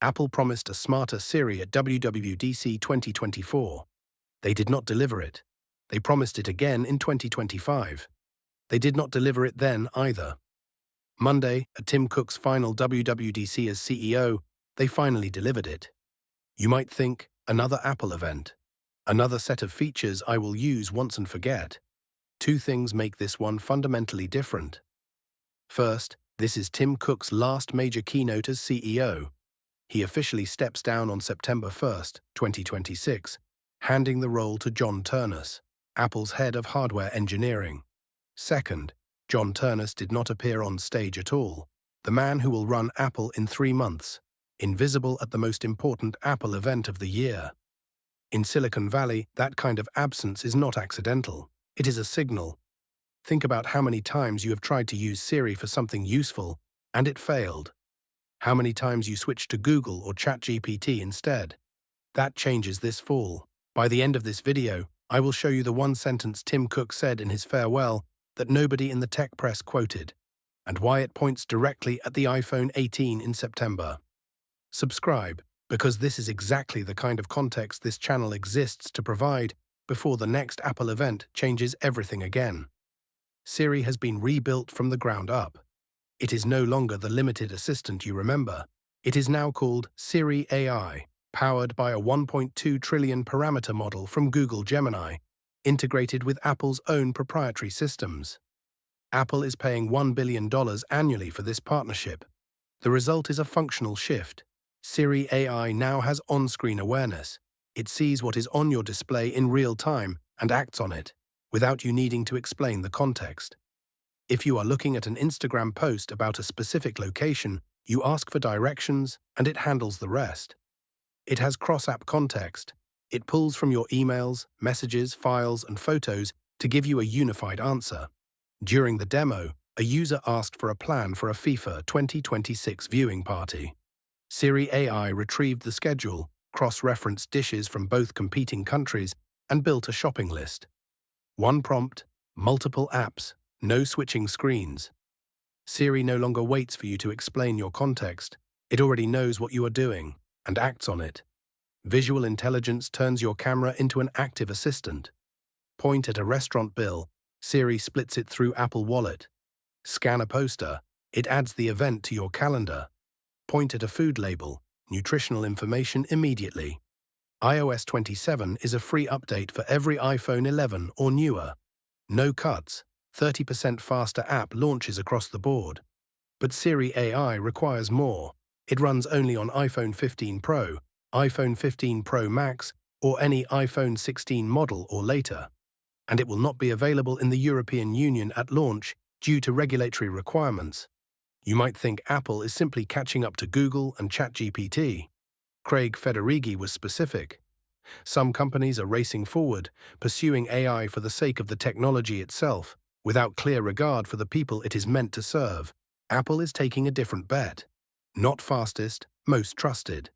Apple promised a smarter Siri at WWDC 2024. They did not deliver it. They promised it again in 2025. They did not deliver it then either. Monday, at Tim Cook's final WWDC as CEO, they finally delivered it. You might think, another Apple event. Another set of features I will use once and forget. Two things make this one fundamentally different. First, this is Tim Cook's last major keynote as CEO. He officially steps down on September 1st, 2026, handing the role to John Ternus, Apple's head of hardware engineering. Second, John Ternus did not appear on stage at all, the man who will run Apple in 3 months, invisible at the most important Apple event of the year. In Silicon Valley, that kind of absence is not accidental. It is a signal. Think about how many times you have tried to use Siri for something useful, and it failed. How many times you switched to Google or ChatGPT instead. That changes this fall. By the end of this video, I will show you the one sentence Tim Cook said in his farewell that nobody in the tech press quoted, and why it points directly at the iPhone 18 in September. Subscribe, because this is exactly the kind of context this channel exists to provide before the next Apple event changes everything again. Siri has been rebuilt from the ground up. It is no longer the limited assistant you remember. It is now called Siri AI, powered by a 1.2 trillion parameter model from Google Gemini, integrated with Apple's own proprietary systems. Apple is paying $1 billion annually for this partnership. The result is a functional shift. Siri AI now has on-screen awareness. It sees what is on your display in real time and acts on it, without you needing to explain the context. If you are looking at an Instagram post about a specific location, you ask for directions and it handles the rest. It has cross-app context. It pulls from your emails, messages, files, and photos to give you a unified answer. During the demo, a user asked for a plan for a FIFA 2026 viewing party. Siri AI retrieved the schedule, cross-referenced dishes from both competing countries, and built a shopping list. One prompt, multiple apps, no switching screens. Siri no longer waits for you to explain your context. It already knows what you are doing and acts on it. Visual intelligence turns your camera into an active assistant. Point at a restaurant bill, Siri splits it through Apple Wallet. Scan a poster, it adds the event to your calendar. Point at a food label, nutritional information immediately. iOS 27 is a free update for every iPhone 11 or newer. No cuts, 30% faster app launches across the board. But Siri AI requires more. It runs only on iPhone 15 Pro, iPhone 15 Pro Max, or any iPhone 16 model or later. And it will not be available in the European Union at launch due to regulatory requirements. You might think Apple is simply catching up to Google and ChatGPT. Craig Federighi was specific. Some companies are racing forward, pursuing AI for the sake of the technology itself, without clear regard for the people it is meant to serve. Apple is taking a different bet. Not fastest, most trusted.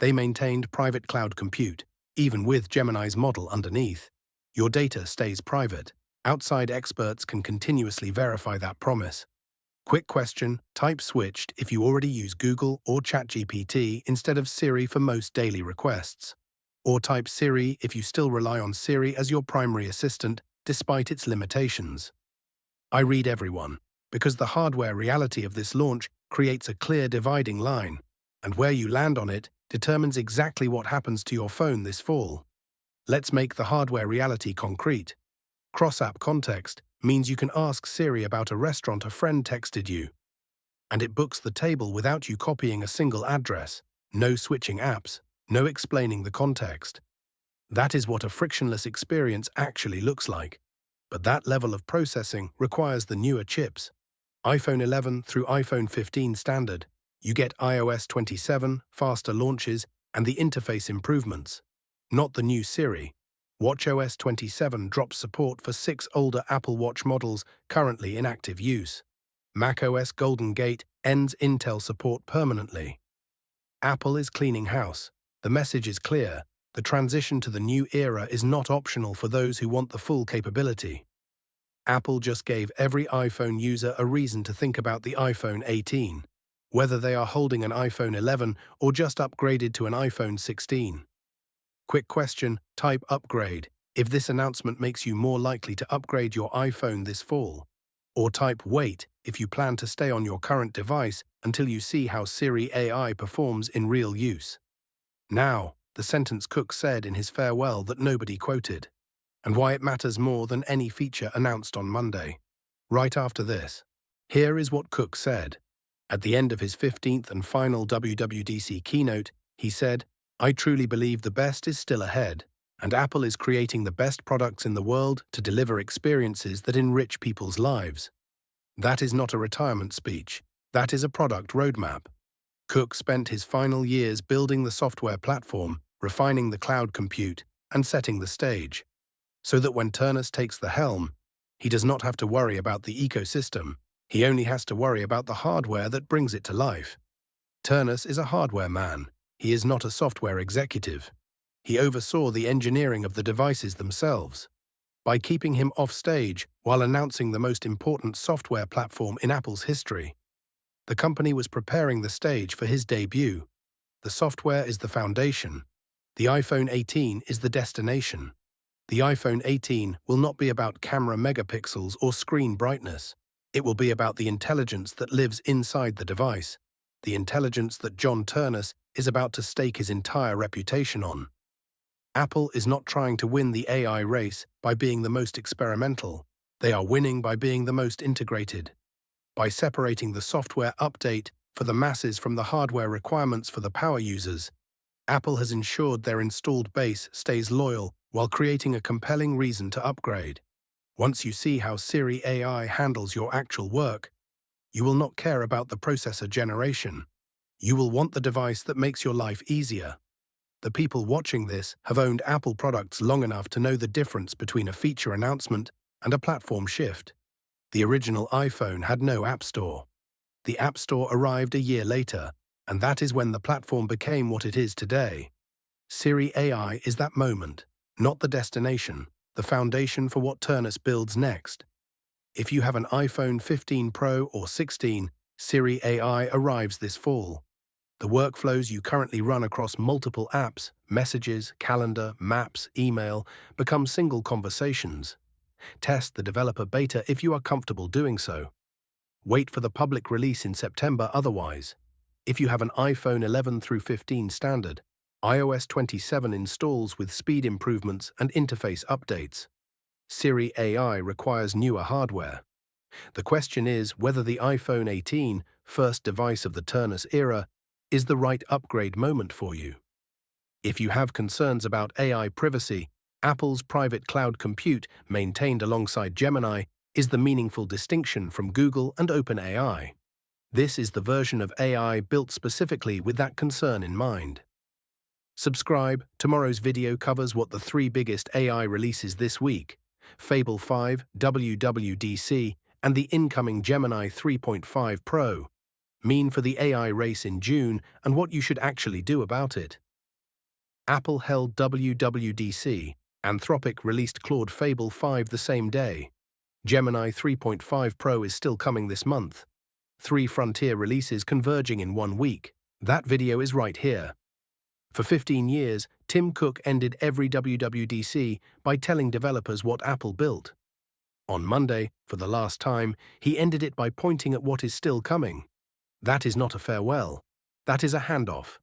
They maintained private cloud compute, even with Gemini's model underneath. Your data stays private. Outside experts can continuously verify that promise. Quick question, type switched if you already use Google or ChatGPT instead of Siri for most daily requests. Or type Siri if you still rely on Siri as your primary assistant, despite its limitations. I read everyone, because the hardware reality of this launch creates a clear dividing line, and where you land on it determines exactly what happens to your phone this fall. Let's make the hardware reality concrete. Cross-app context means you can ask Siri about a restaurant a friend texted you, and it books the table without you copying a single address, no switching apps, no explaining the context. That is what a frictionless experience actually looks like. But that level of processing requires the newer chips. iPhone 11 through iPhone 15 standard, you get iOS 27, faster launches, and the interface improvements. Not the new Siri. watchOS 27 drops support for 6 older Apple Watch models currently in active use. macOS Golden Gate ends Intel support permanently. Apple is cleaning house. The message is clear. The transition to the new era is not optional for those who want the full capability. Apple just gave every iPhone user a reason to think about the iPhone 18. whether they are holding an iPhone 11 or just upgraded to an iPhone 16. Quick question, type upgrade if this announcement makes you more likely to upgrade your iPhone this fall. Or type wait if you plan to stay on your current device until you see how Siri AI performs in real use. Now, the sentence Cook said in his farewell that nobody quoted, and why it matters more than any feature announced on Monday. Right after this, here is what Cook said. At the end of his 15th and final WWDC keynote, he said, "I truly believe the best is still ahead, and Apple is creating the best products in the world to deliver experiences that enrich people's lives." That is not a retirement speech. That is a product roadmap. Cook spent his final years building the software platform, refining the cloud compute, and setting the stage, so that when Ternus takes the helm, he does not have to worry about the ecosystem. He only has to worry about the hardware that brings it to life. Ternus is a hardware man. He is not a software executive. He oversaw the engineering of the devices themselves. By keeping him off stage while announcing the most important software platform in Apple's history, the company was preparing the stage for his debut. The software is the foundation. The iPhone 18 is the destination. The iPhone 18 will not be about camera megapixels or screen brightness. It will be about the intelligence that lives inside the device, the intelligence that John Ternus is about to stake his entire reputation on. Apple is not trying to win the AI race by being the most experimental. They are winning by being the most integrated. By separating the software update for the masses from the hardware requirements for the power users, Apple has ensured their installed base stays loyal while creating a compelling reason to upgrade. Once you see how Siri AI handles your actual work, you will not care about the processor generation. You will want the device that makes your life easier. The people watching this have owned Apple products long enough to know the difference between a feature announcement and a platform shift. The original iPhone had no App Store. The App Store arrived a year later, and that is when the platform became what it is today. Siri AI is that moment, not the destination, the foundation for what Ternus builds next. If you have an iPhone 15 Pro or 16, Siri AI arrives this fall. The workflows you currently run across multiple apps, messages, calendar, maps, email, become single conversations. Test the developer beta if you are comfortable doing so. Wait for the public release in September otherwise. If you have an iPhone 11 through 15 standard, iOS 27 installs with speed improvements and interface updates. Siri AI requires newer hardware. The question is whether the iPhone 18, first device of the Ternus era, is the right upgrade moment for you. If you have concerns about AI privacy, Apple's private cloud compute, maintained alongside Gemini, is the meaningful distinction from Google and OpenAI. This is the version of AI built specifically with that concern in mind. Subscribe. Tomorrow's video covers what the 3 biggest AI releases this week: Fable 5, WWDC, and the incoming Gemini 3.5 Pro, mean for the AI race in June and what you should actually do about it. Apple held WWDC. Anthropic released Claude Fable 5 the same day. Gemini 3.5 Pro is still coming this month. 3 frontier releases converging in 1 week. That video is right here. For 15 years, Tim Cook ended every WWDC by telling developers what Apple built. On Monday, for the last time, he ended it by pointing at what is still coming. That is not a farewell. That is a handoff.